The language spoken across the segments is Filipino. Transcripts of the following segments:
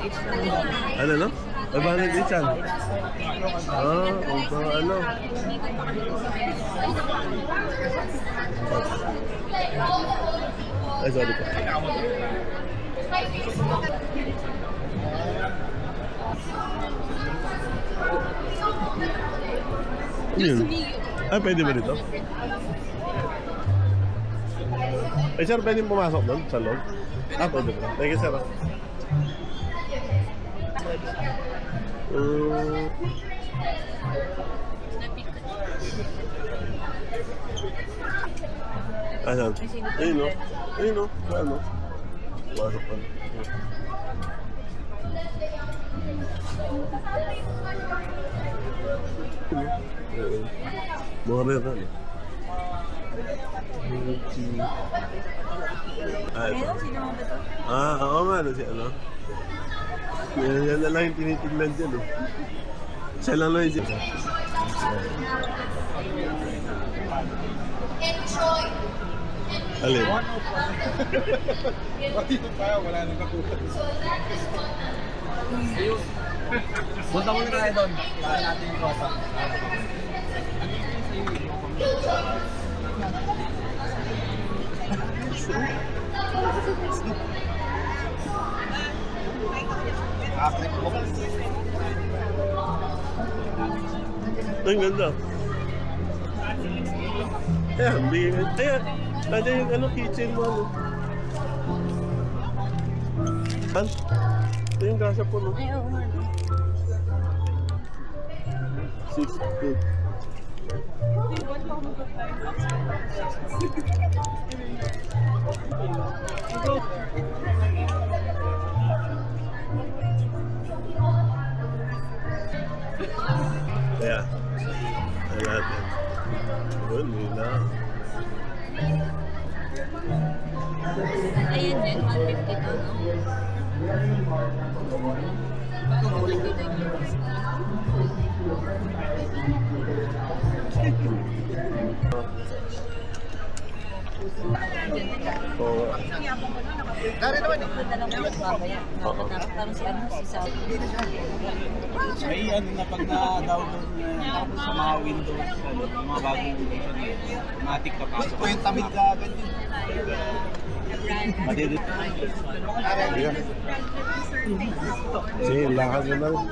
each lang. Ano, no? 500 each yan. Ano? Ay, sorry po. Yun. Ah, pwede ba dito? Eh, sir, pwede pumasok doon sa loob? Ah, pwede ba? Thank you, sir. Ayan. Ayun, no? Ayun, no? Ano? Pumasok pa. Mga rin, ano? Ah, ito. Ah, oo nga, ano si ano? Yan na lang yung tinitignan dyan, eh. Siya lang lang yung Enjoy! Alin? Wala nang kakuha. Punta muna tayo doon. Para natin yung tropa. Ang ganda. Ayan, bigyan. Ayan, nandiyan yung ano, kitchen mo, ano. An? Ito yung gasa po, no? Ay, oo nga. 6 Kaya, ayan natin. Yun, yun na. Ayan din, 150 to, no? Oo. Dari naman eh. Punta lang ulit mamaya. Parang si ano, si Sabi. May ano na pag na-download na sa mga Windows, ano, yung mga bagong matik na pasok. Ito yung tamid ka agad yun. Madidit. Ayan. Sige, lakad mo na rin.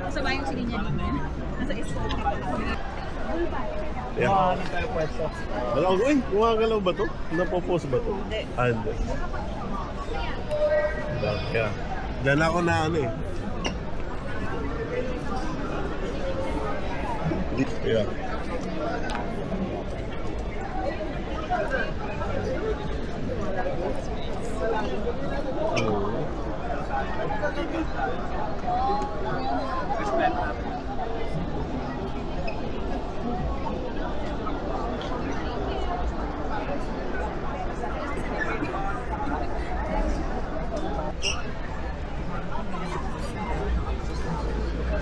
Masama yung sige niya. Nasa isa. Ayan. tayo pwesto. Alam ko, gumagalaw ba to? Napopost ba to? Hindi. Ah, hindi. Kaya, dyan ako na ano eh. Yeah.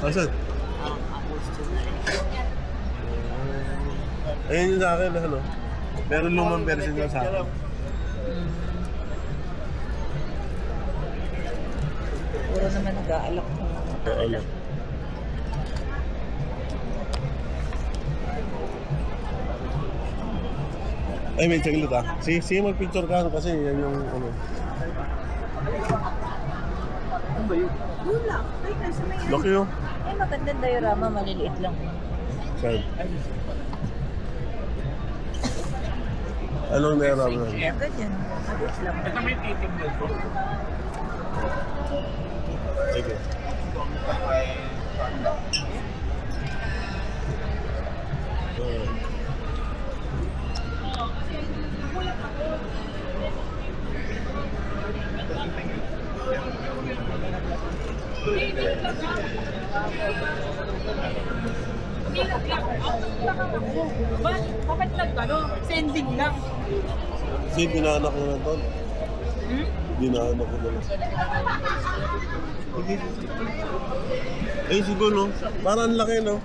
Asan? Ayan yung sa akin, ano? Meron lumang version yung sa akin. Puro naman nag-aalok ng mga Alam. Ay, may saglit ah. Sige, mag-picture ka kasi yan yung ano. Ano ba yun? Yun lang. Ay, nasa may Laki yun. Ay, magandang diorama, maliliit lang. Saan? Anong meron na? Ganyan. Maliit lang. Ito may titig doon po. Sige. Bakit nag-ano? Sending lang. Kasi dinaanak ko na doon. Dinaanak ko na lang. Eh, siguro, no? Parang laki, no?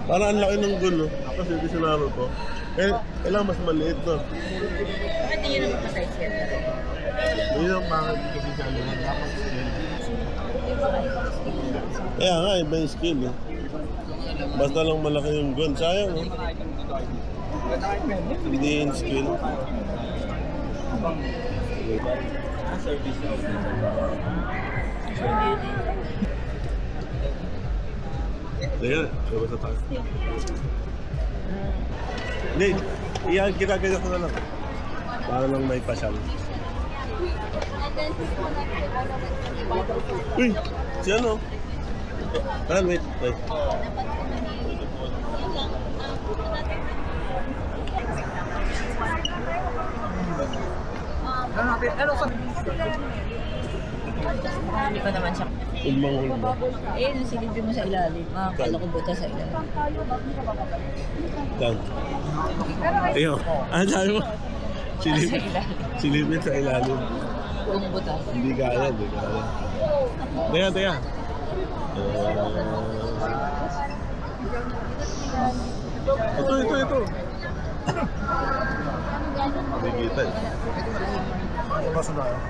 Parang ang laki ng gun, no? Kasi hindi sinaro to. Eh, kailangan mas maliit, no? Bakit hindi nyo naman pa-size yan? Yun ang bakit kasi sa ano, dapat skill. Kaya nga, iba yung skill, eh. Basta lang malaki yung gun. Sayang, no? Hindi yung skill. Sige, diba sa tayo? Hindi, iyan kita ko na lang. Para lang may pasyal. Uy, si ano? Wait. Hindi pa naman siya. Ulmang. Eh, silipin mo sa ilalim. Kala ko buta sa ilalim. Yan. Ayun. Ano sabi mo? Silipin sa ilalim. Kung buta. Hindi kaya. Teka. Ito. Nakikita eh. Basta na yun.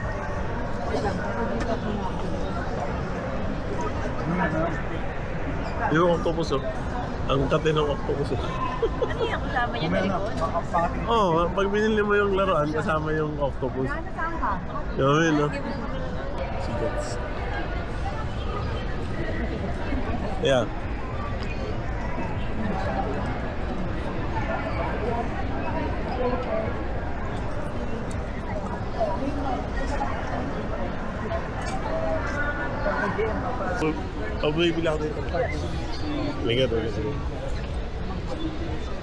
Yung octopus, oh. Ang kate ng octopus, oh. Ano yung kasama niya sa likod? Oo, pag binili mo yung laruan, kasama yung octopus. Yun, no? Sigats. Yeah. Pabili ako dito. Ligat.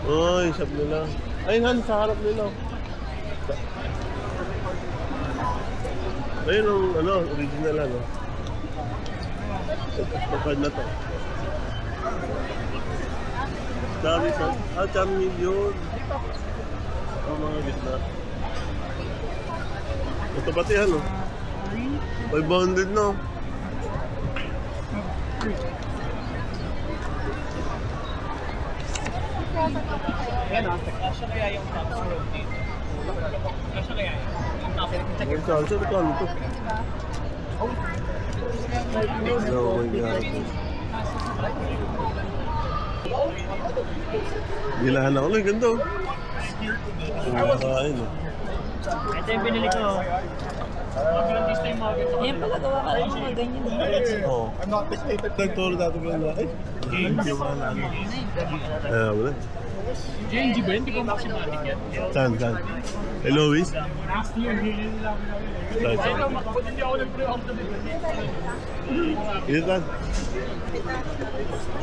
Uy, shop nila. Ayun, Han, sa harap nila. Ayun ang ano, original ano. Ito card na to. Dami sa... Charming yun. Ang mga gitna. Ito pati ano. 500 no. Yan ah, kasya kaya yung top road dito. Kasya kaya yung top road. Ang salsa, ito ano to? Oh my God. Gilahan ako. Ay, ganda oh. Ang makain oh. Ito yung binili ko. Yan pala gawa ka rin mga ganyan. Oo. Nagturo dati ko na. Ay, yung mga ano. Wala. JNG ba? Hindi ko maximatic yan. Saan? Hey, Lois? Last year, hindi lang Saan? hindi ako nag-pre-off na dito. Ito saan?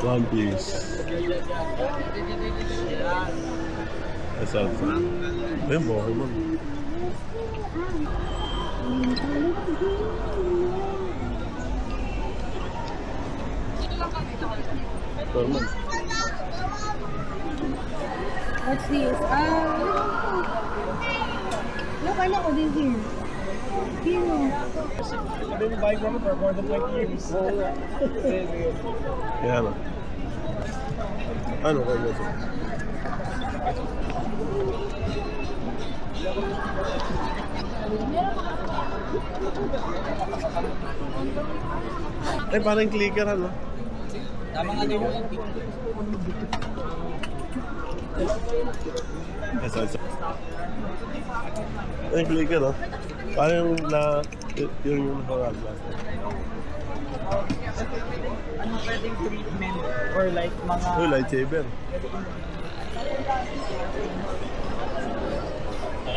One piece. Saan? Ayun, Pokemon. Pokemon. What's this? Look, I know this here. Hero. I've been buying one for more than 20 years. Yan o. Ano kayo ito? Ay, parang clicker ano? Tama nga din yung Asa. Ay, clicker oh. Parang yung horror glass. ano pwedeng treatment or like mga... Uy, lightsaber.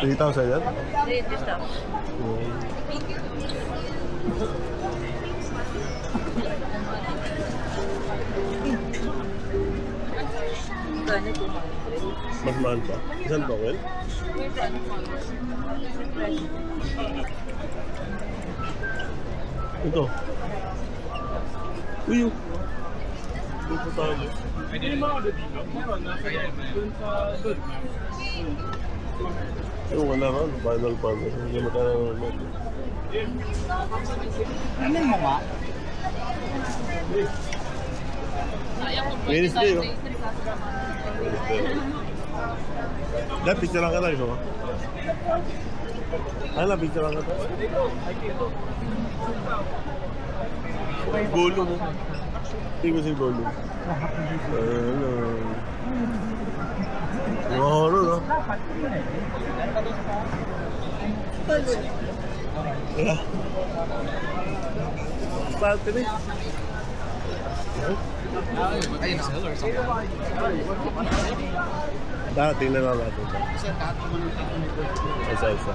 3,000 yan? Ito stuff. Gano'n po. Mas mahal pa. Isang towel? Ito. Uy, dito tayo. Pwede naman ako dito. Meron na kaya dun sa doon. Yung wala ka, final panel. Hindi mo tayo naman. Ano mo nga? Sayang kung Wednesday, oh. Wednesday. Dahil picture lang ka tayo, no? Ano, picture lang ka tayo? Bolo mo. Hindi ko si Bolo. Ano? Mahoro, no? Yeah. Pati rin. Dati na lang natin siya. Isa. Isa.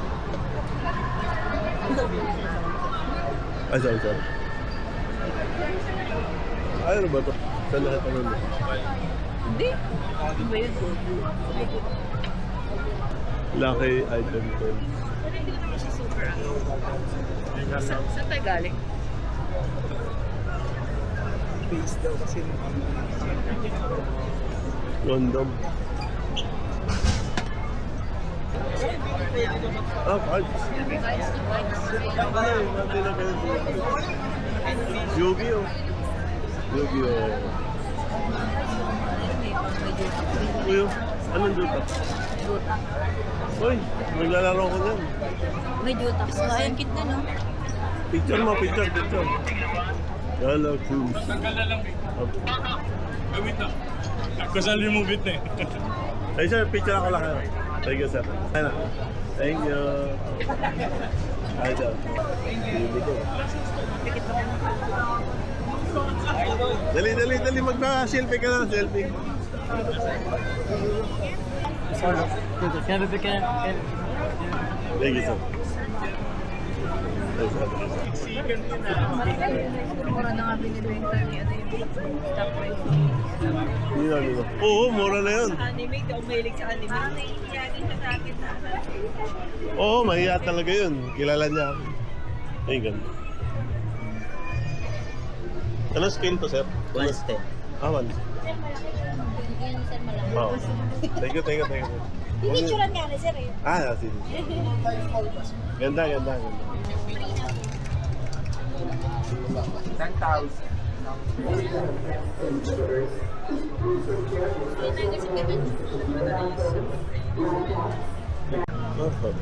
Ano ba ito? Saan lahat ang ano? Hindi. Ano ba yun? Lucky item ko. Pero hindi naman siya super ano. Saan tayo galing? Base daw kasi. Condom. Cards. Yu-Gi-Oh! Yu-Gi-Oh! Uy, anong duta? Uy, maglalaro ko dyan. May Jutax. Ayan, kit na, no? Picture mo, picture. Gala Cruz. Kasal yung movie na Ay, sir, picture ako lang. Thank you, sir. Ayun na. Thank you. Ay, sir. Dali. Magpa-selfie ka na. Selfie. Thank you, sir. Mura na nga binibenta ni ano yung stock price. Dito. Oo, mura na yun. Anime, di ako mahilig sa anime. Naiiniyagin ka sa akin na. Oo, mahiya talaga yun. Kilala niya ako. Ayun, ganda. Anong scale to, sir? 110. Ah, 1. Yan, sir, malaki. Oo. Thank you. Pinicturean nga na, sir, eh. Ah, sige. Ganda. 10,000. Oh, good.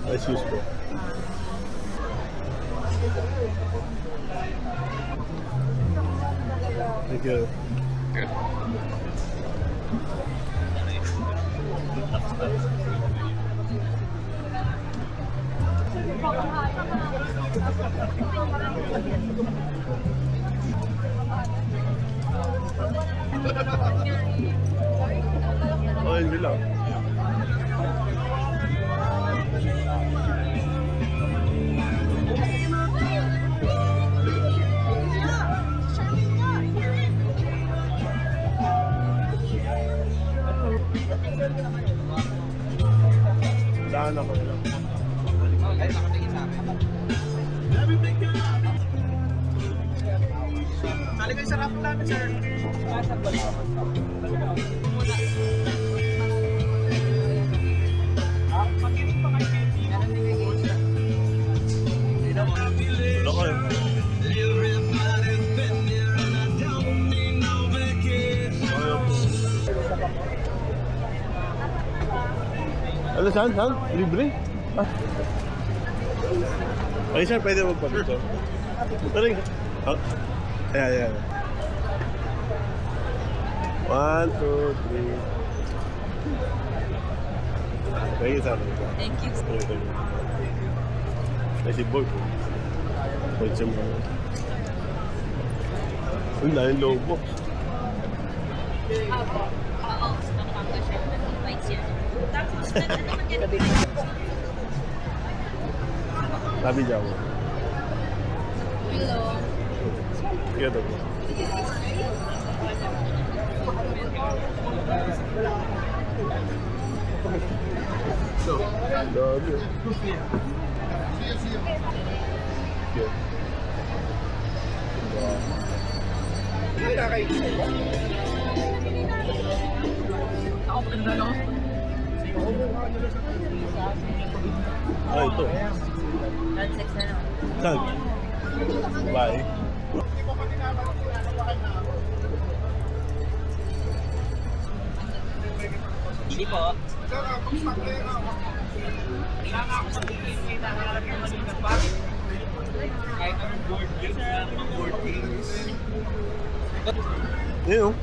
Excuse po. Thank you. Oh, yun lang. Saan ako lang? Ay, nakatingin sa akin. Naligay sa raffle namin, sir. Wala kayo. Ano, saan? Libre? Ah. Ay, sir, pwede magpapito. Taring. Ah. Ayan. 1, 2, 3. Thank you, sir. Thank you. Thank you. Ay, si Boy po. Boy siya mo. Ang laking loob mo. Oo, sa Pampanga siya. Nag-invite siya. Tapos, ano naman yan? Sabi niya ako. Hello. Kaya daw po. Dami. Yeah. Nakakaisip. Ah, ito. Transex na naman. Saan? Bye. Hindi po. Kahit anong board games, board games. Yun, oh.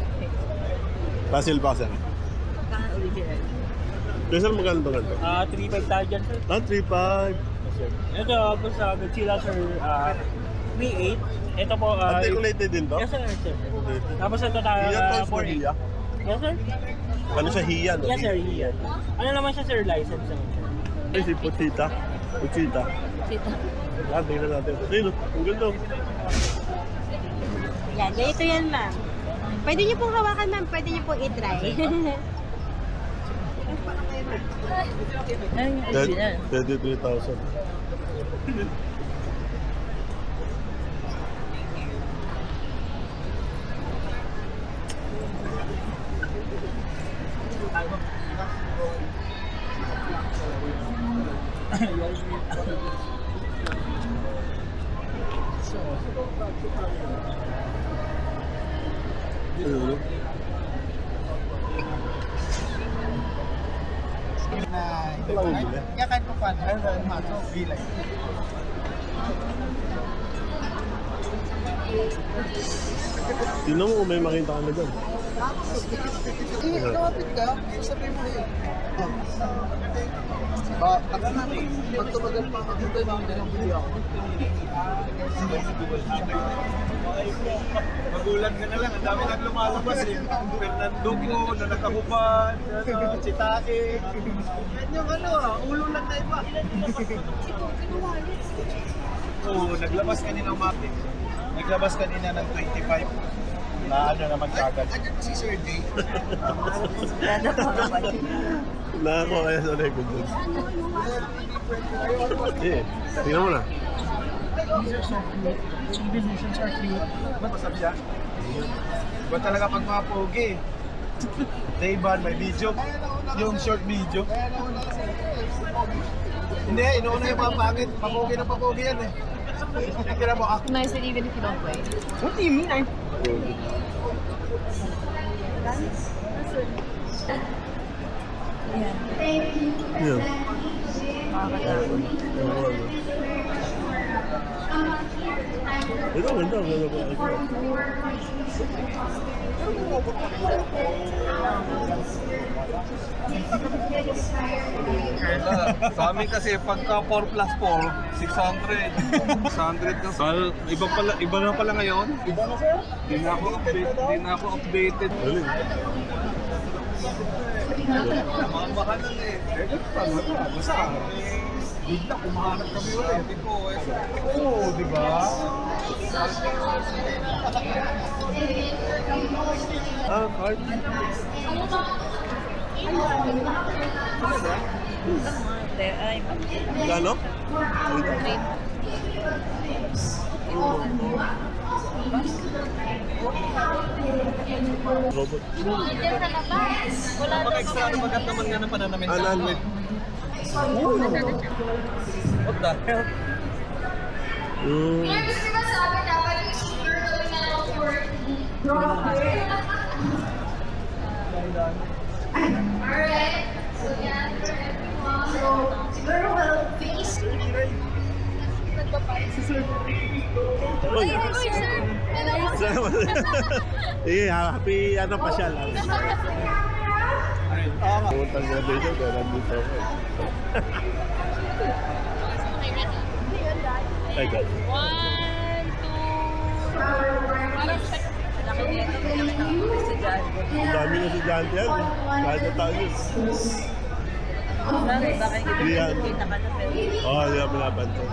Puzzle pa sir. Original. Kaya sir, magkano ba ganito? 3.5 tayo dyan, sir. 3.5. Ito po sa Godzilla, sir, 3.8. Ito po, Articulated din to? yes, sir. Articulated. Tapos ito tayo, Hiya toys mo, 4.8. hiya? Yes, sir. Ano siya, hiya, no? Yes, sir, yan. Ano naman siya, sir, license naman, sir. Ay, si Puchita. Puchita. Sito. Ah, tingnan natin. Ayun, oh. Ang ganda. Oh. Yan, ganito yan, ma'am. Pwede niyo pong hawakan, ma'am. Pwede niyo pong i-try. Ano yung original? 33,000. Ayun, oh. Ito lang yung bili. Kaya kahit pa paano, ayun, maso, bilay. Tingnan mo kung may makita ka na dyan. Kapit ka, sabihin mo eh. Pag tumagal pa ako, ito yung dalang bili ako. Magulan ka na lang, ang dami nang lumalabas eh. Fernando ko, na nakahubad, Chitake. Yan yung ulo lang na iba. Oo, naglabas kanina ng mapping. Naglabas kanina ng 25. Na ano naman kagad. Andiyan si Sir Jay. Nakakuha kaya sa record dun. Eh, tingnan mo na. Combinations are cute. Ba't masab siya? Ba't talaga pag mga pogi? Dayban, may video. Yung short video. Hindi, inuuna yung papangit. Papogi na papogi yan eh. Kira mo, Nice it even if you don't play. what do you mean? Yan. Ito, ganda. Ganda ba? Ito. Sa amin kasi pagka 4 plus 4, 600. 600 na sal. Iba na pala ngayon. Iba na sir? Di na ako updated. Galing. Makanan eh. Talaga, basta. Bigla, kumahanap kami ulit. Hindi po eh. Oo, di ba? Ah, card. Ay, Gano? Robot. Diyan sa labas. Wala daw Extra na magat naman nga ng pananamin. Ananwit. What the hell? Alright. So yan, we're ready po. So, siguro well, face. Uy! Sige, happy ano pasyal. Pumunta sa graduation, kaya nandito ako. Ay, God. 1, 2. Parang laki dito. Sa dyan. Ang dami na estudyante yan. Kahit na tayo yun. Sorry, baka hindi Yan. kita ka na pero. Oo, hindi ako pinapansin.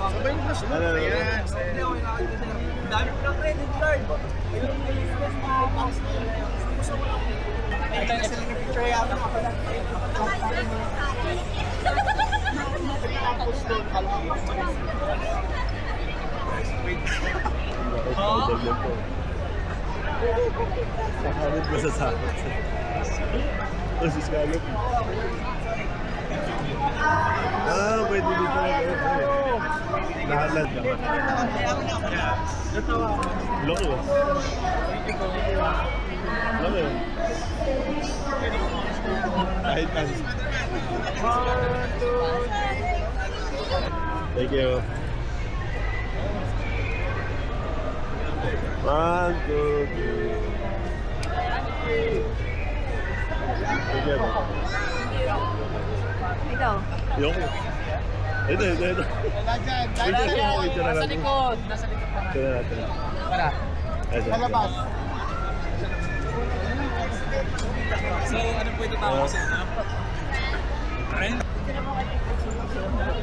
Sabay yung flash mo. Ano, ano, ano? Ayan. Dami ko ng credit card. Ito yung sila ng picture yata. Idol mo po. Sakalit ba sa sakot? O, si Scarlett. Pwede dito na gawin. Nahalad na. Loko yun. Loko yun. Kahit ano. Thank you. 1, 2, 3. Thank you. Ikaw. Yoko. Ito. Nasa likod. Ito na natin. Wala. Malabas. So, ano pwede tawag sa inyo? Friend?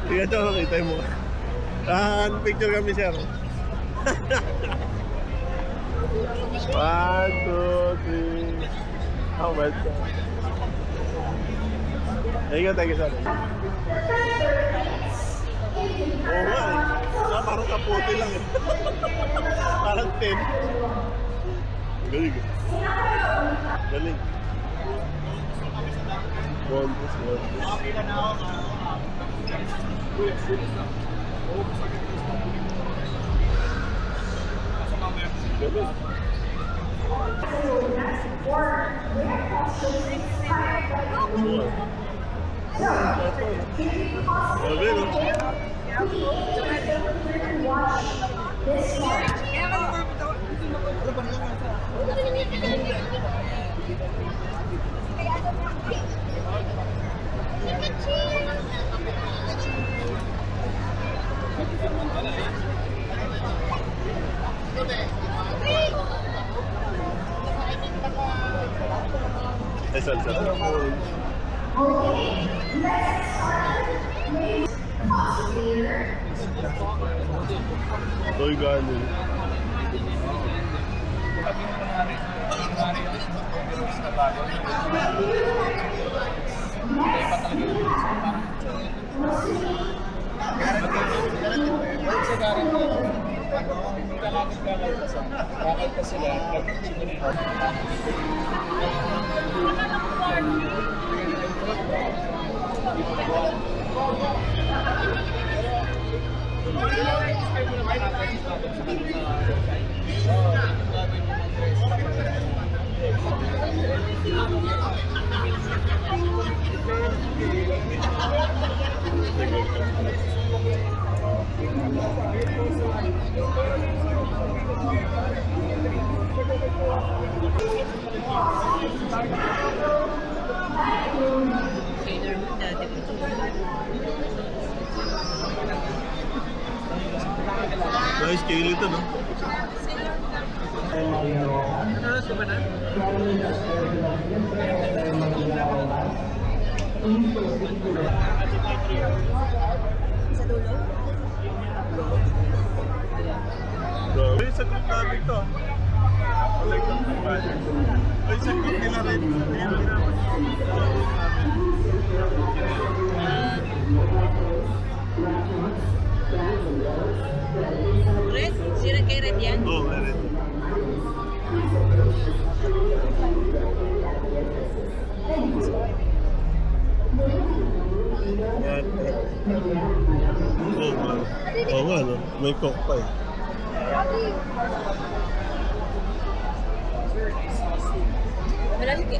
Tingnan ito, makita mo. Picture kami, sir. 1, 2, 3. How much? Thank you, sir. Oo nga eh. Parang kaputi lang eh. Parang 10. Galing eh. Galing. Bonus. Galing. Toy gun. Nice scale ito, no? Grabe, sa group namin to. Ay, sa group nila rin. Red? Si Red kay Red yan? Oo, red. Oo nga, no? May coke pa eh.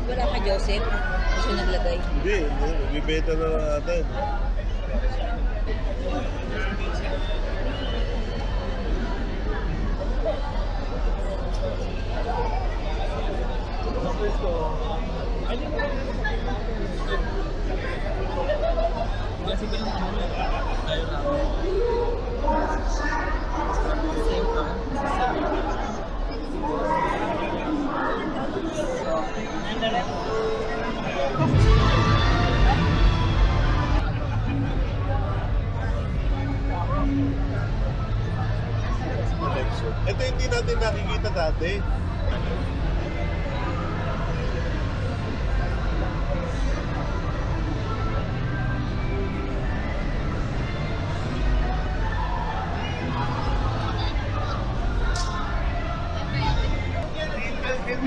Wala ka Joseph? Kasi naglagay. Hindi, bibeta na natin. Ito hindi natin nakikita dati.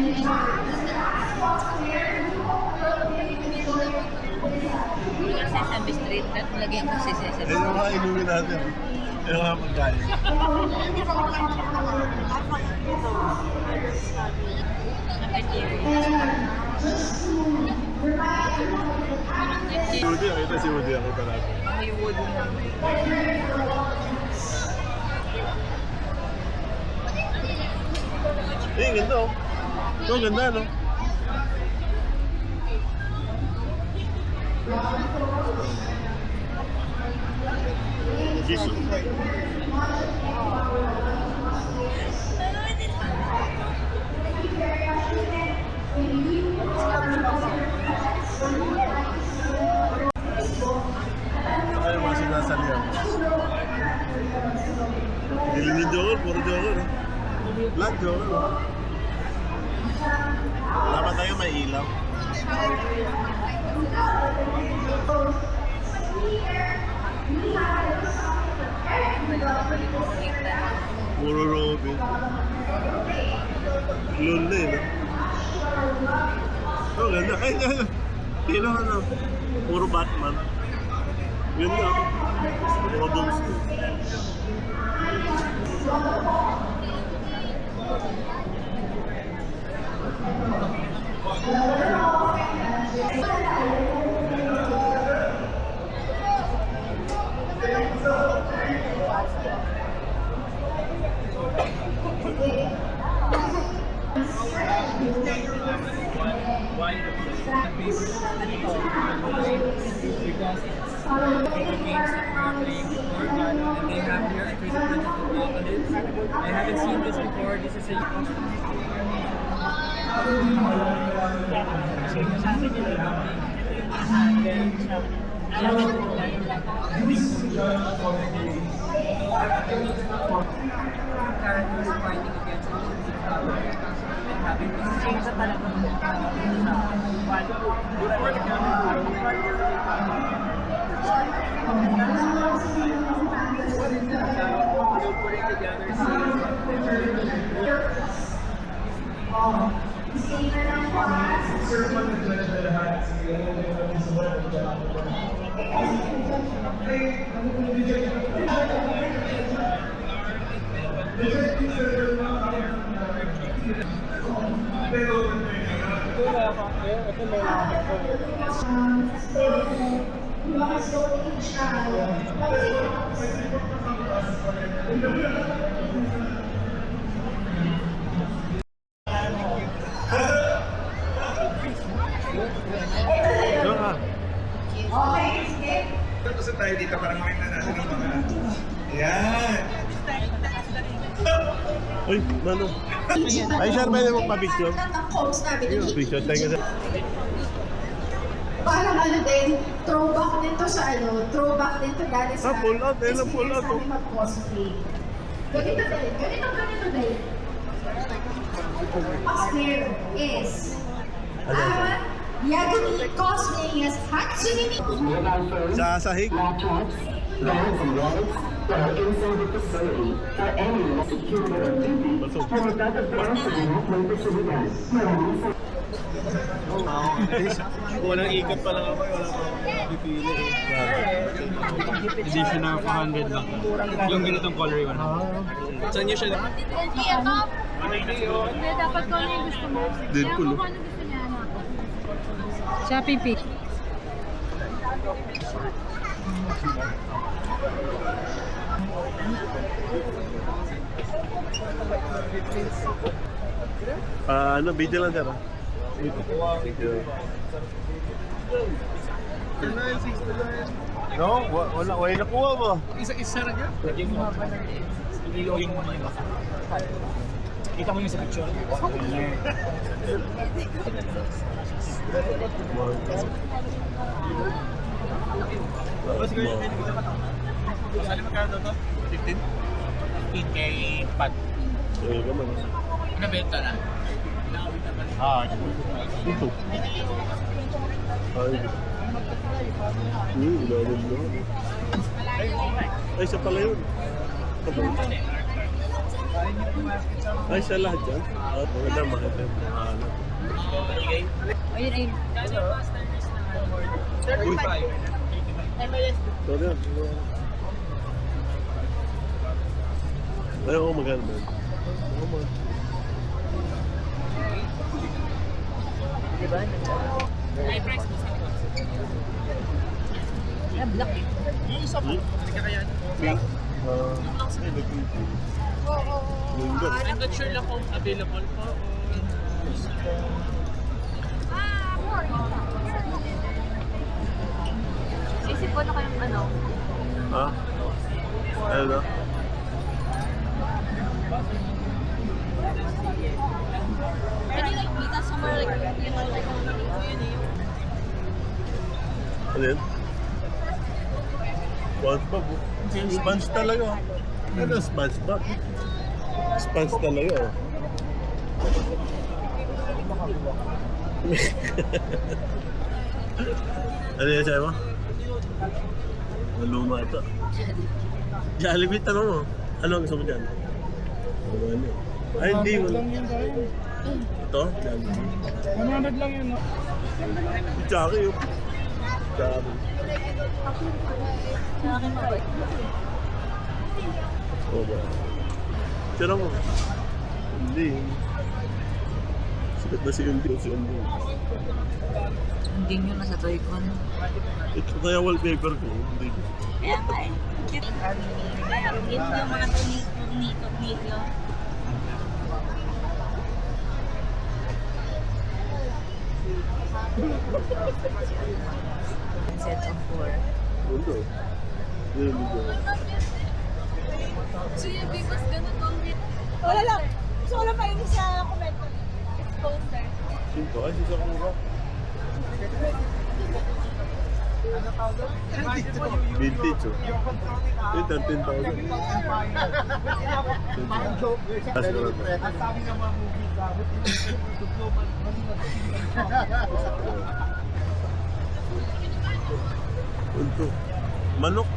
Yung Sesame Street, at lagyan ko si Sesame Ayun yung mga inumin natin. Ayun yung mga pagkain. Si Woody, nakita si Woody ako talaga. May wood na. Eh, ganda oh. Ito, ganda no? Jisoo. Saka yung mga sinasalihan. Hindi ni Joker, puro Joker eh. Lahat Joker oh. Wala pa tayo may ilaw. Puro Robin. Lul na eh, no? Oh, ganda. Ay, ay, sino ano? Puro Batman. Yun na. Puro Doomsday. I haven't seen this before. This is a characters fighting against and having this change sa talagang before the putting together Tapos tayo dito para makita natin ang mga... Yan! Uy, Mano. Ay, sir, pwede mo pa-picture? Ang quotes namin ni Picture, thank you, sir. parang ano din, throwback nito sa ano, throwback nito dati sa... Pull out, ayun ang pull out, oh. Mag-cosplay. Ganito din, ganito din. Cosplayer is... Yagami cosplay as Hatsune Miku. Sa sahig. Laptops, guns and wallets are inside the facility for anyone secure or duty for another person local to the gun. Walang ikot pa lang ako, wala pa pipili. Hindi siya na 400 lang. Yung ganitong color yun. Saan niyo siya? Hindi ito. Hindi, dapat ko ano yung gusto mo. Deadpool, Kaya kung ano gusto niya, ano. Shopee Pick. Ano, video lang, sir. Video. No, wala nakuha mo. Isa-isa na yan. Lagyan mo. Ililogin mo na yung baka. Kita mo yung sa picture. Saan magkano to? 15? 15K pat. Eh, naman. Nabenta na. Ito. Ay. Ilalim mo. Ay, isa pala yun. Ito. Ay, siya lahat dyan. Maganda, makita yung mga ano. Ayun, ayun. Uy. Sorry. Ay, oo, maganda. Oo, maganda. May price mo sa likod. Ah, black eh. Yung isa po, hindi ka kaya. Ay, nag-creepy. Linggo. I'm not sure lang kung available pa o... Isip ko na kayong ano. Ha? Ano na? Can you like meet us somewhere like, you know, like, yun eh. Ano yun? SpongeBob. Sponge talaga. Ano SpongeBob? Sponge talaga. Ano yan sa'yo mo? Maluma ito. Jollibee, tanong mo. Ano ang gusto mo dyan? Ano? Ay, hindi. lang yun tayo. Ito? Jollibee. 100 lang yun. No? Tsaka yun. Tsaka. Sa akin mabait. Oo ba? Tira mo. Hindi. Sikat na si Undi. Hindi nyo nasa Toycon. Ito kaya wallpaper ko. Hindi. Kaya nga eh. Yun yung mga tornito. Set of 4. Undo. Hindi. So yung because ganun kong Wala lang. So, wala pa yung sa comment. poster. Sinto. Ay, sisa ko ba? Vintage oh. Yung 13,000. Kasi ko na to. Ang sabi ng mga movies, dapat Undo. Manok.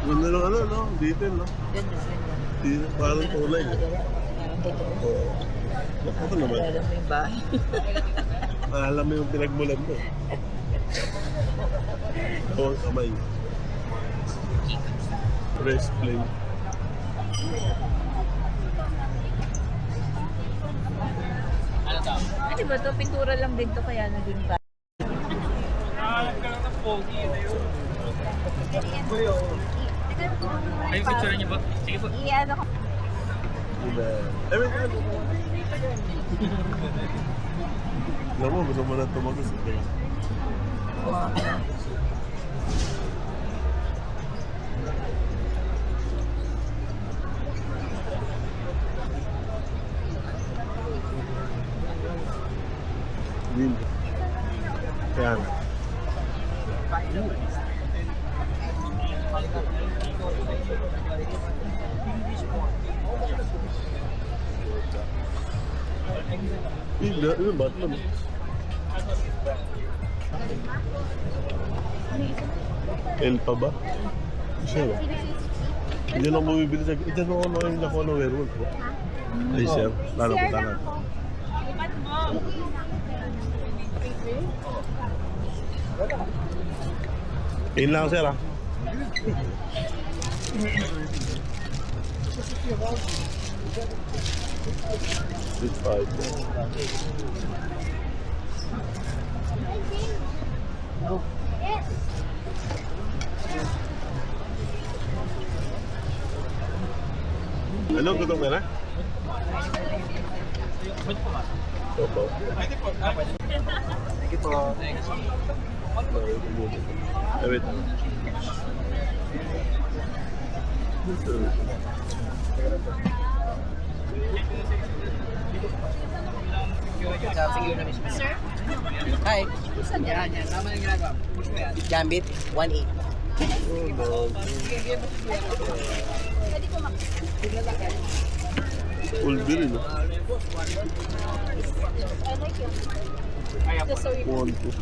Ganda lang ano, no? Detail, no? Ganda. Dito, parang kulay. Parang totoo. Oo. Ako naman. Alam mo yung bahay. Alam mo yung pinagmulan mo. Oo, ang kamay. Press play. Ano ba to? Pintura lang din to kaya na dun pa. Alam ka lang ng pogi, yun na yun. Ay, yung picture niyo ba? Sige po. I-ano ko. Diba? Eh, wait, ano? Alam mo, gusto mo na tumagos. Hindi. Kaya nga. Hindi, ano ba? El pa ba? Siya ba? Hindi na ako bumibili sa... Diyan ako ano yung nakuha ng werewolf ko. Ay, sir. Lalo ko tangan. Tingin lang, sir, ah. It's 5. Ano, gutom ka na? Opo. Sige po. Eh, wait. Sir? Hi. Yan. Tama yung ginagawa. Push mo yan. Gambit, 1-8. Oh, no. Wolverine, no? Just so you One, two.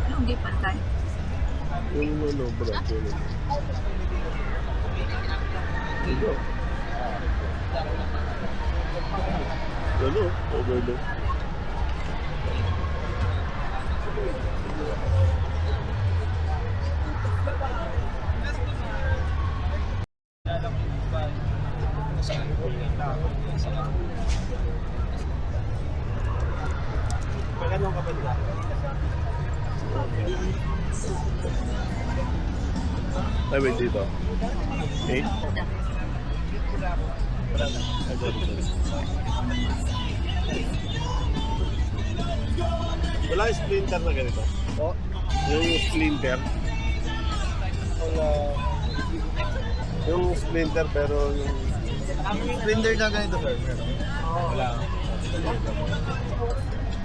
Ano, hindi pantay? Yung ano, brad, yun. Ito. Ano? Overload. Pagkano ka ba nila? Ay, wait, dito. 8? Wala yung splinter na ganito. Oh, Yung splinter. wala. Yung splinter pero yung... Ang render na ganito, sir. Wala.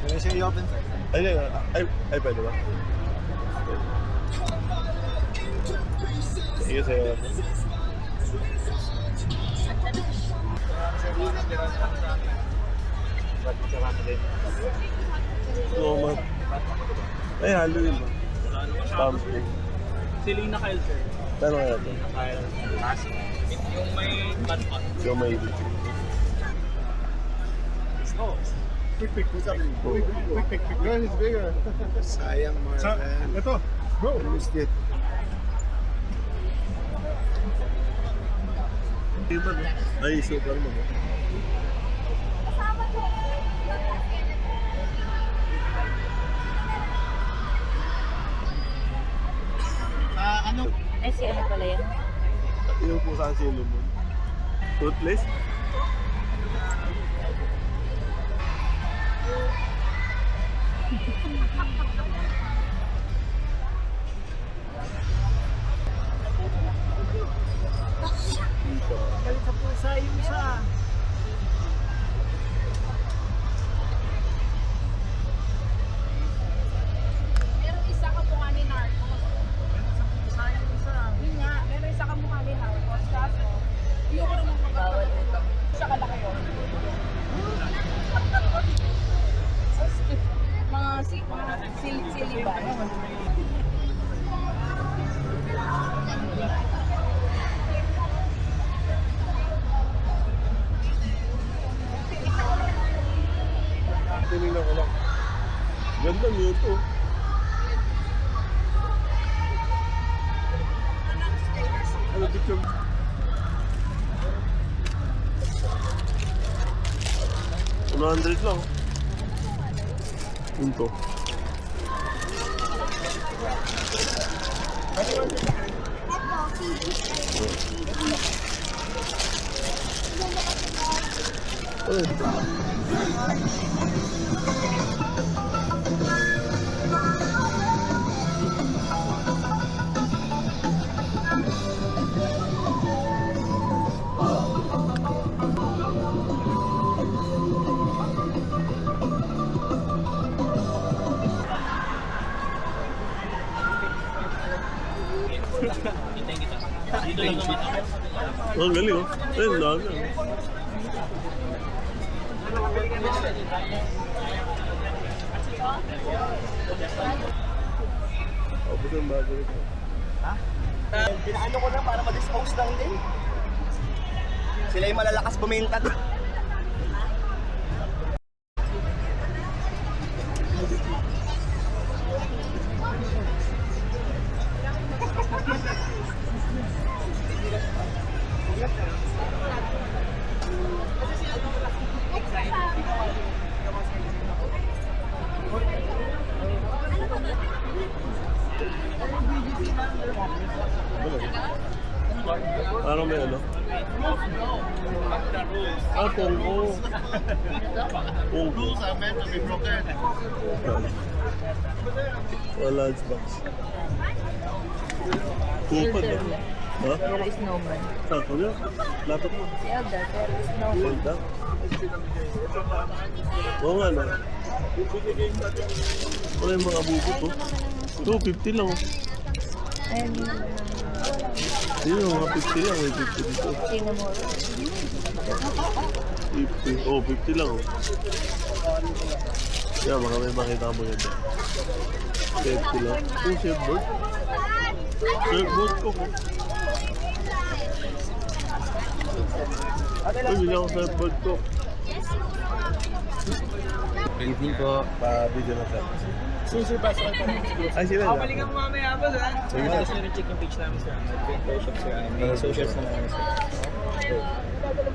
Kaya siya i-open, sir. Ay, pwede ba? Sige, sir. Snowman. Ay, Halloween ba? Pumpkin. Selena Kyle, sir. Pero kaya ito? Yung may batman. So may... Quick pick. What's up? Quick pick. Girl, it's bigger. Sayang, Marvin. Ito. Bro. I missed it. Iba, no? Ay, super mo, no? Ay, si ano pala yan? Yung po saan sino mo? Toothless? Galit sa pusa yung isa. Meron isa ka mukha ni Narcos. Yun nga, meron isa ka mukha ni Narcos. Kaso, hindi ko naman magkawal. Siya kalaki yun. Mga sili ba? Tinignan ko lang. Ganda niyo ito. Ano picture? $100 lang. Ito. Ang galing, oh. Ayun, dami. Tapos yung bago ito. Pinaano ko na para ma-dispose lang din. Sila yung malalakas bumenta doon. Parang may ano? Ah, Pongko. Pongko. Wala, lunchbox. Kupad ba? Ha? Pero snowman. Ah, kanya? Lapit mo. Si Elder, pero snowman. Ganda. Oo nga na. Wala yung mga buko to. 250 lang oh. Ayun yun. Yun, mga 50 lang. May 50 dito. Sino mo? 50. Oh, 50 lang oh. Yeah, baka may makita mo yun. 50 lang. Oh, surfboard. Surfboard ko. Uy, bigyan ako surfboard ko. Good evening po. Pa-video na sir. Susurpass ko pa rin. Ay, sila na. Balikan mo mamaya po, sir. Sige, sir. Tapos nyo check yung page namin, sir. Adventure Shop, sir. May socials na namin, sir.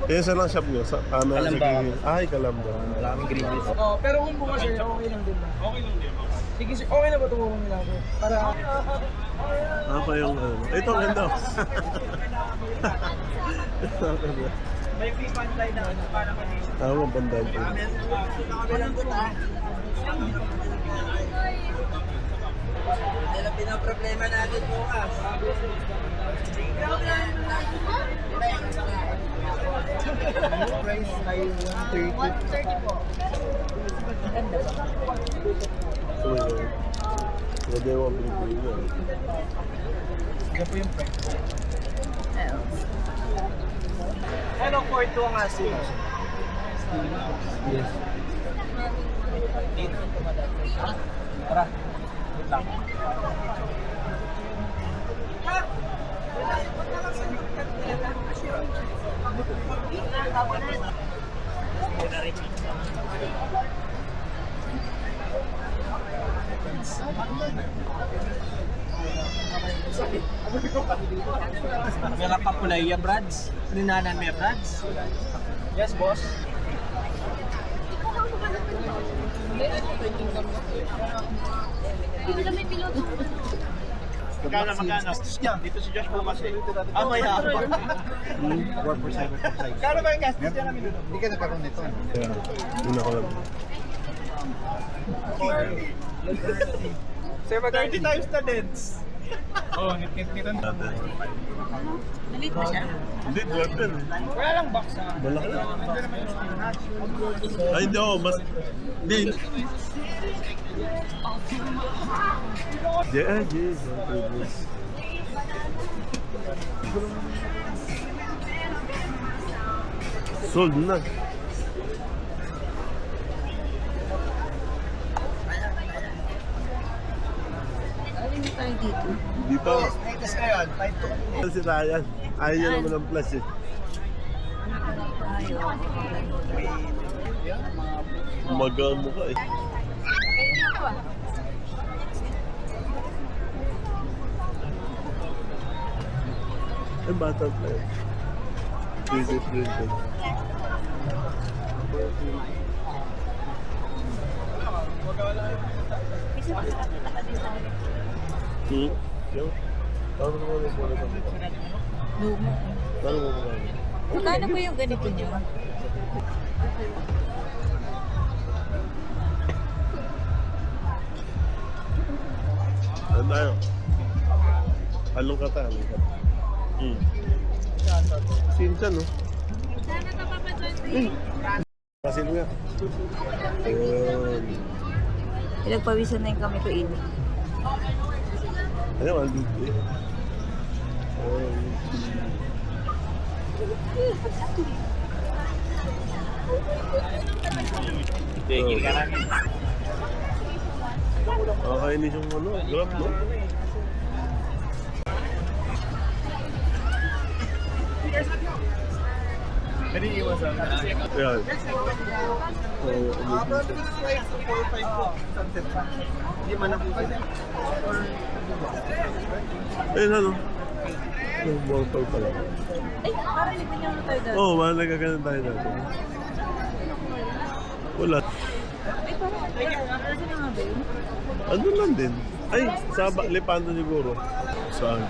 Kaya saan ang shop nyo? Sa camera? Kalamba. Ay, Kalamba. Wala kaming green list. Oo, pero kung bukas, sir, okay lang din ba? Okay lang din. Sige, sir. Okay na ba tumulong nila ako? Para... Ah, pa yung ano. Ito, ang ganda. Ito, ang ganda. May free pantay na para kanina. Tama, pandahan ko. Dahil ang pinaproblema natin bukas. Price ay 130. 130 po. Ganda ba? Ito mo yun. Pwede yung mga pinipili yun. Yan po yung price. Ayun. Ano, 4-2 nga sila. Yes. Tara. Wait lang. Meron pa pulay ya, Brads. Ninanan may Brads. Yes, boss. Magkano? Gastos niya. Dito si Josh bukas eh. Ah, may hapon. 4% size. Kano ba yung gastos niya namin doon? Hindi ka nagkaroon nito. Kaya, yun ako lang. Sir, 30 times the dents. Oo, nit-nit-nit. Dati. Nalit na siya. Hindi, 12 din. Wala lang box na. Malaki. Ay, hindi ako. Mas... Hindi. Yeah, yes. Sold na. Alin mo tayo dito? Di pa. Latest ngayon, 5 to Si Ryan. Ayaw niya naman ng plus eh. Tayo. Umaga ang mukha eh. Ay, bata pa eh. 3D printed. Hmm? Yung? Paano mo na po ito? Lumo. Paano mo ba? Magkano po yung ganito niyo? Ano tayo? Along ka tayo. Hmm. Sinsan, no? Pasin nga. Ayun. Pinagpawisan na yung kami ko ini. Ayun, ang dito eh. Ayun. Tigil ka namin. Nakakainis yung ano, grab, no? Pwede iwasan. Ayan. Hindi man ako pwede. Ayun, ano? Yung ballpark pala. Ay, parang liban niyo na tayo dati. Oo, mahal nagkakanan tayo natin. Wala. Ay, parang, ano na nga ba yun? Ano lang din? Ay, sa Lipanto siguro. Saan?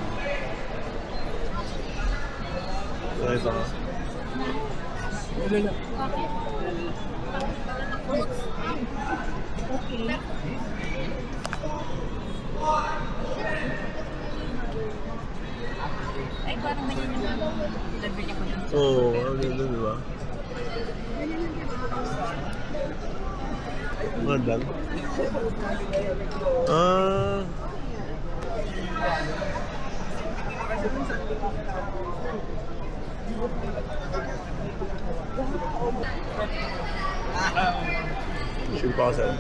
Ito. Okay. Ay, parang ganyan yung delivery niya ko dun. Oo, ang ganda, di ba? Magandang. Ah. Mission Pasel.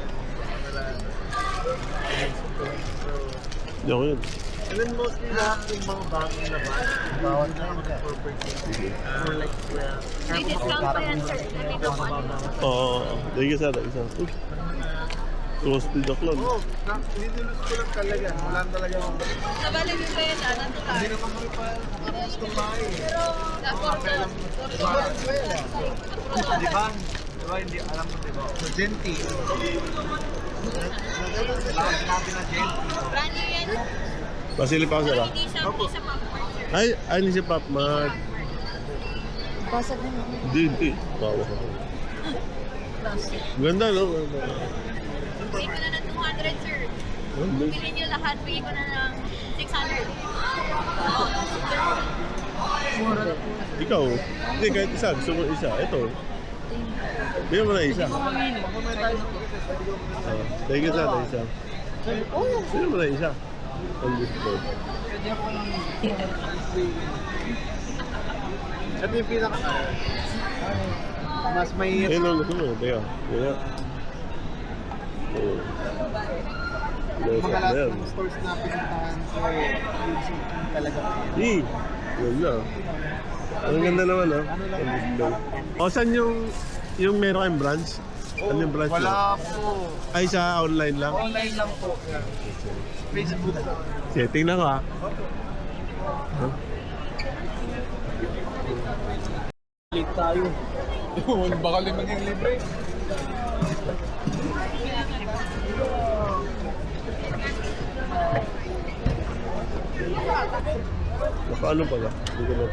Yung yun. And then mostly lahat yung mga bagong laban, bawat na lang for purchase. Or like, May discount pa yan, sir. May discount. Oo. Thank you, sir. Isa. Uy. Roasted ako lang. oh, nidulus ko lang talaga. Wala talaga akong Sa balik yung kaya na, nandun hindi naman kami parehas kumain. Di ba? Di ba hindi alam mo, di ba? So, Genti. Sinabi na Genti. Brand new yan. Basili pa ako, sir. Hindi siya pop. Ay, hindi si Pop Mart. Basag na naman. Hindi. Bawa ko. Ganda, no? Bigay ko na ng 200, sir. Ganda. Bilhin niyo lahat, bigay ko na ng 600. Ikaw, hindi, kahit isa. Gusto mo isa. Ito. Bigyan mo na isa. Thank you, sir. Isa. Bigyan mo na isa. On this board. Ito yung pinaka... Mas may... Ayun ang gusto mo. Teka. Teka. Oo. Mga lahat ng stores na pinuntahan ko, yung talaga. Yun na. Ang ganda naman, ha? On display. O, saan yung meron kayong branch? Ano yung branch Wala mo? po. Ay, sa online lang? Online lang po. Facebook. Sige, tingnan ko, ha? Huh? Late tayo. Baka maging libre. Nakaano pala? Hindi ko na.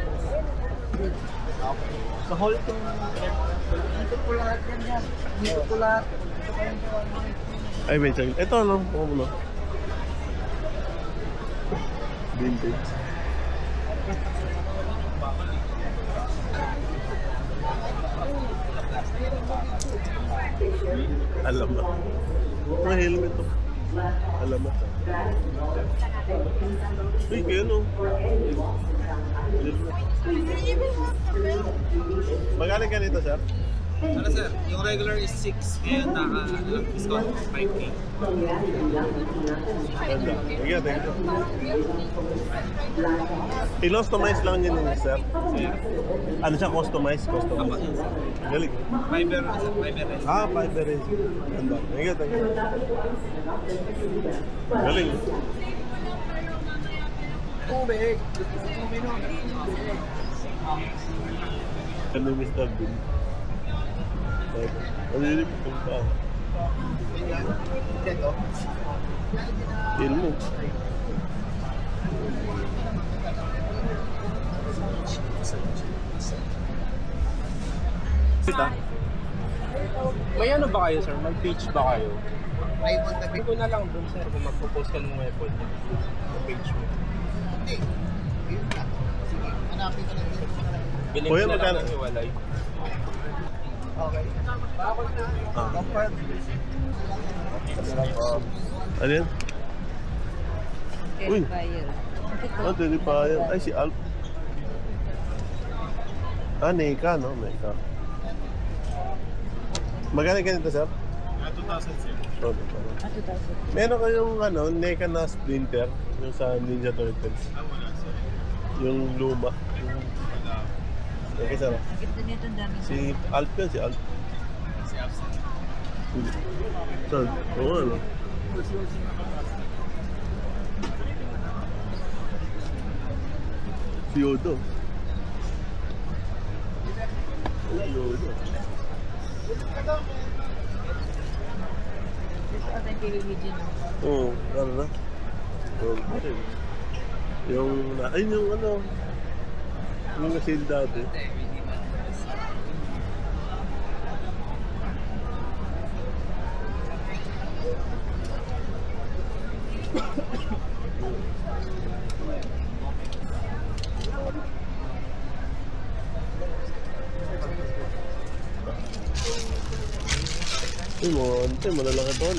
Sa hall to. Dito po lahat yan yan. Dito po lahat. Ay, wait, second. Ito, ano? Ano mo na? Vintage. Alamat. Mga helmet to. Alamat. Uy, kaya no? Magaling ka nito, sir? Ano sir, yung regular is 6, ngayon discount 5K. Ganda. Thank you, thank you. I-customize lang yun, sir. Ano siya, customize? Customize. Galing. Fiber rin. Ah, fiber is. Ganda. Thank you, thank you. Galing. Tubig. Ano yung Mr. Bean? Ano yun yung pa? Dito. Feel mo. Kita? May ano ba kayo sir? May page ba kayo? May contact. Hindi ko na lang dun sir kung magpo-post ka ng weapon yung page mo. Hindi. Yun na. Sige. Hanapin ko lang dito. Biling Kuya, ko na magkano? lang ng iwalay. Okay. Bakit na? Ah. Comfort. Ano yan? Uy! Oh, Terrifier. Ay, si Alp. Ah, Neka, no? Neka. Magkano ganito, sir? 2,000 sir. Oh, meron kayong ano, Neka na Splinter, yung sa Ninja Turtles. Wala sir. Yung luma. Okay, sir. Si Alp yan, si Alp. Si Absent. Sir, oo, ano? Si Yodo. Yodo. Oo, ano na? Yung, ayun yung ano, Yung sale dati. Ay, mga ante, malalaki tol.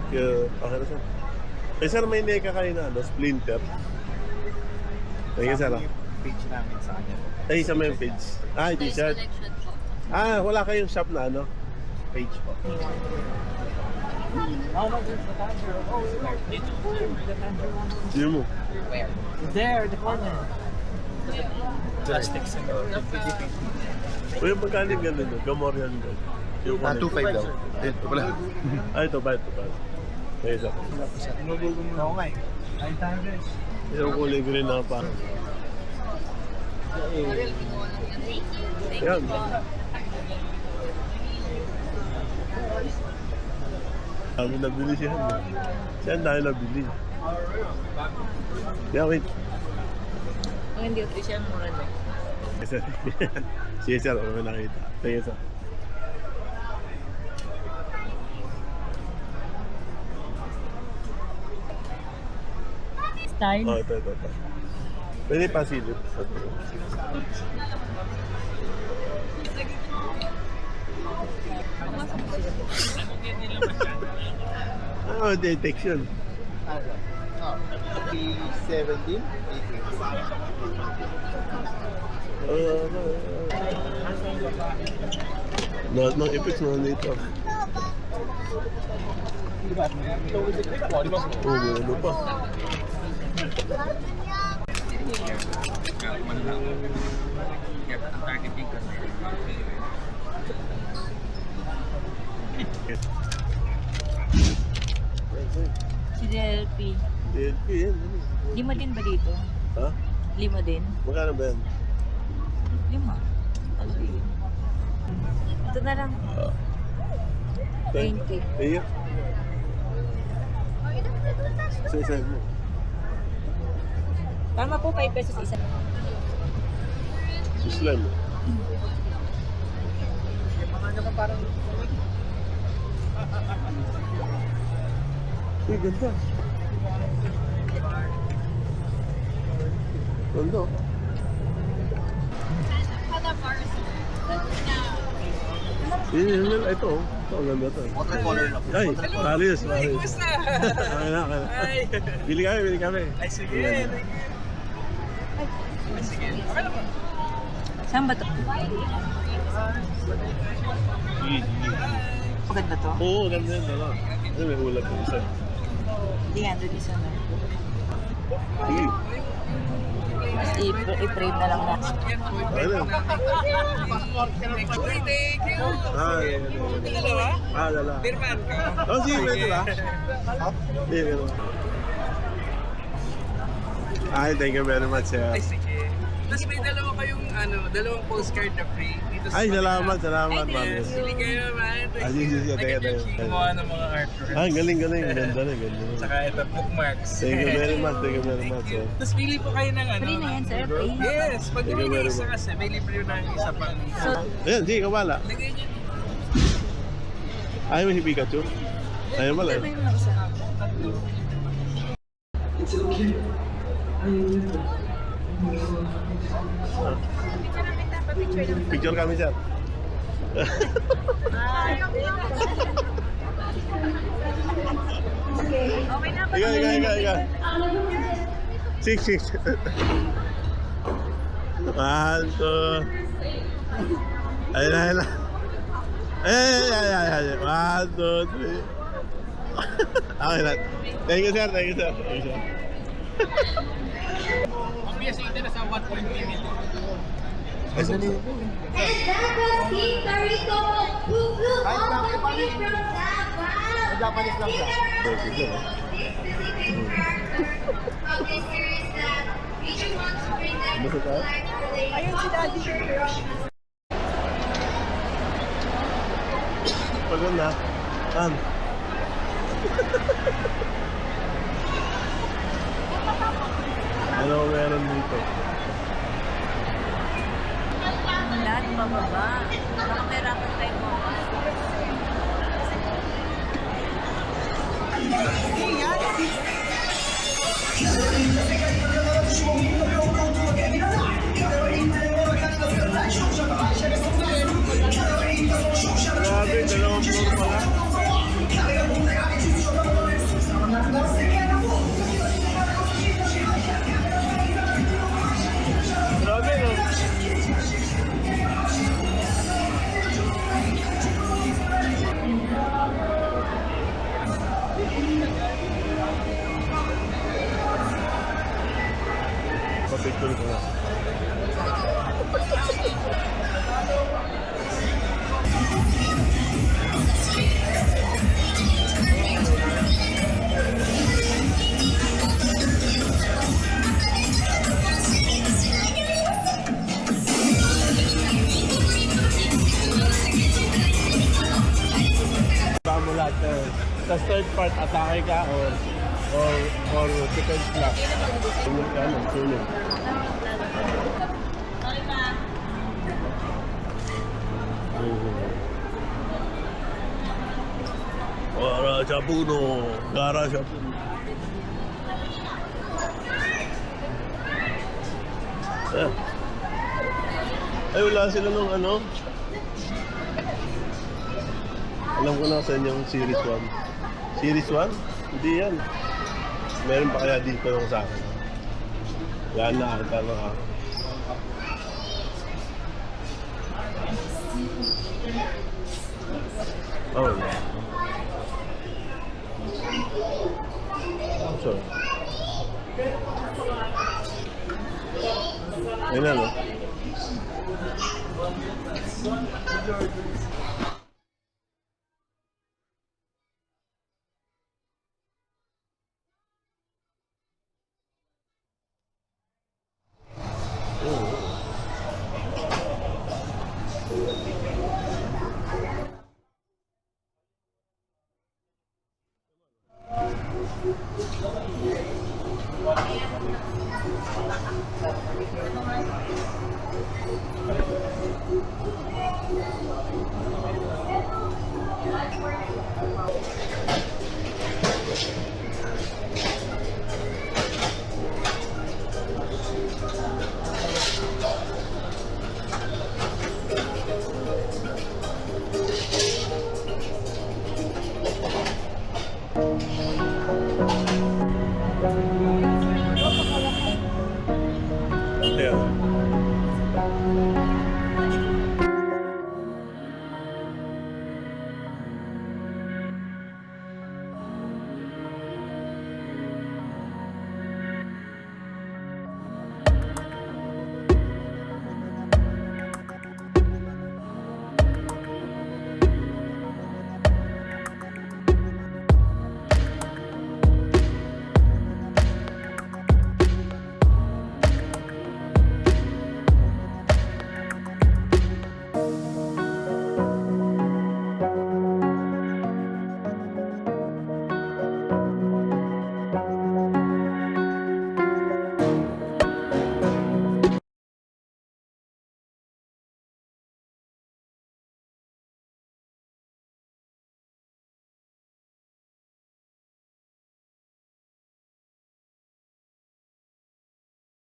Kaya, okay na sir. Eh sir, may neka kayo na, ano, splinter. Thank you sir. ah. Page namin sa kanya. Ay, sa may page. Ah, t-shirt. Ah, wala kayong shop na ano? Page po. Yun mo. There, the corner. Plastics and all. Uy, magkano yung gano'n doon? Gamorian doon. Yung 2.5 daw. Eh, wala. Ay, ito ba? Ito ba? Kaya isa. Oo nga eh. Ay, tayo guys. Yung kulay green na pa. Yan. Kami nabili siya. Siya ang dahil nabili. Yeah, wait. Kung hindi official, mura na. Sige sir, ako nakita. Sige sir. Style? Oh, ito. Pwede pa silip. Oh, detection. 17? Lahat ng effects na nandito. Oo, ano pa? Si DLP. DLP yan. Lima din ba dito? Ha? Lima din? Magkano ba yan? Lima. Ito na lang. 20. Iya. Isa mo. Tama po, 5 pesos isa. Islam. Uy, ganda. Ganda. Ito. Ito, ang ganda to. Watercolor na po. Ay, malis. Okay na. Bili kami. Ay, sige. Saan ba ito? Maganda to? Oo, ganda yan. Ano, may ulat yung isa. Hindi nga, doon isa na. Sige. Mas i-frame na lang natin. Ano? Dala. Birman ka. Oh, sige, pwede ba? Sige, pwede ba? Ay, thank you very much, sir. Ay, sige. Tapos may dalawang postcard na free. Dito sa Ay, salamat. Yes, hindi kayo naman. Sige. Tayo. Gumawa ng mga artworks. Ay, galing. Ganda na. Saka ito, bookmarks. Thank you very much, sir. Tapos pili po kayo ng ano. Free na yan, sir. Free. Yes, pag Thank you bumili very isa much. kasi, may libre na isa pang. So, Ayan, sige, kabala. Lagay niyo. Ayaw mo si Pikachu? Ayaw mo lang. may mga isa. Picture kami, sir. Okay na ba? Ikaw. Six. 1, 2. Ayun. Ay. 1, 2, 3. Okay lang. Thank you, sir. Obviously, ito na sa 1.3 million. And that was King Tarico Pugu all the way from Davao. Japanese lang siya. This is a character of this series that Basta tayo? Ayun si Daddy. Pagod na. An? Ano meron dito? Lahat pababa. Baka mahirapan tayo mo. Grabe, dalawang floor pala. Grabe, no? Papicture ko na. Baka mo lahat sa third part, atake ka or defense lang. Sunog ka, sunog. Gara siya puno. Gara siya puno. Ay, wala sila nung ano. Alam ko na sa inyong Series 1. Series 1? Hindi yan. Meron pa kaya dito yung sa akin. Yan na, tama ka. Oh, yeah. Sorry. Ayun na, no? Yeah.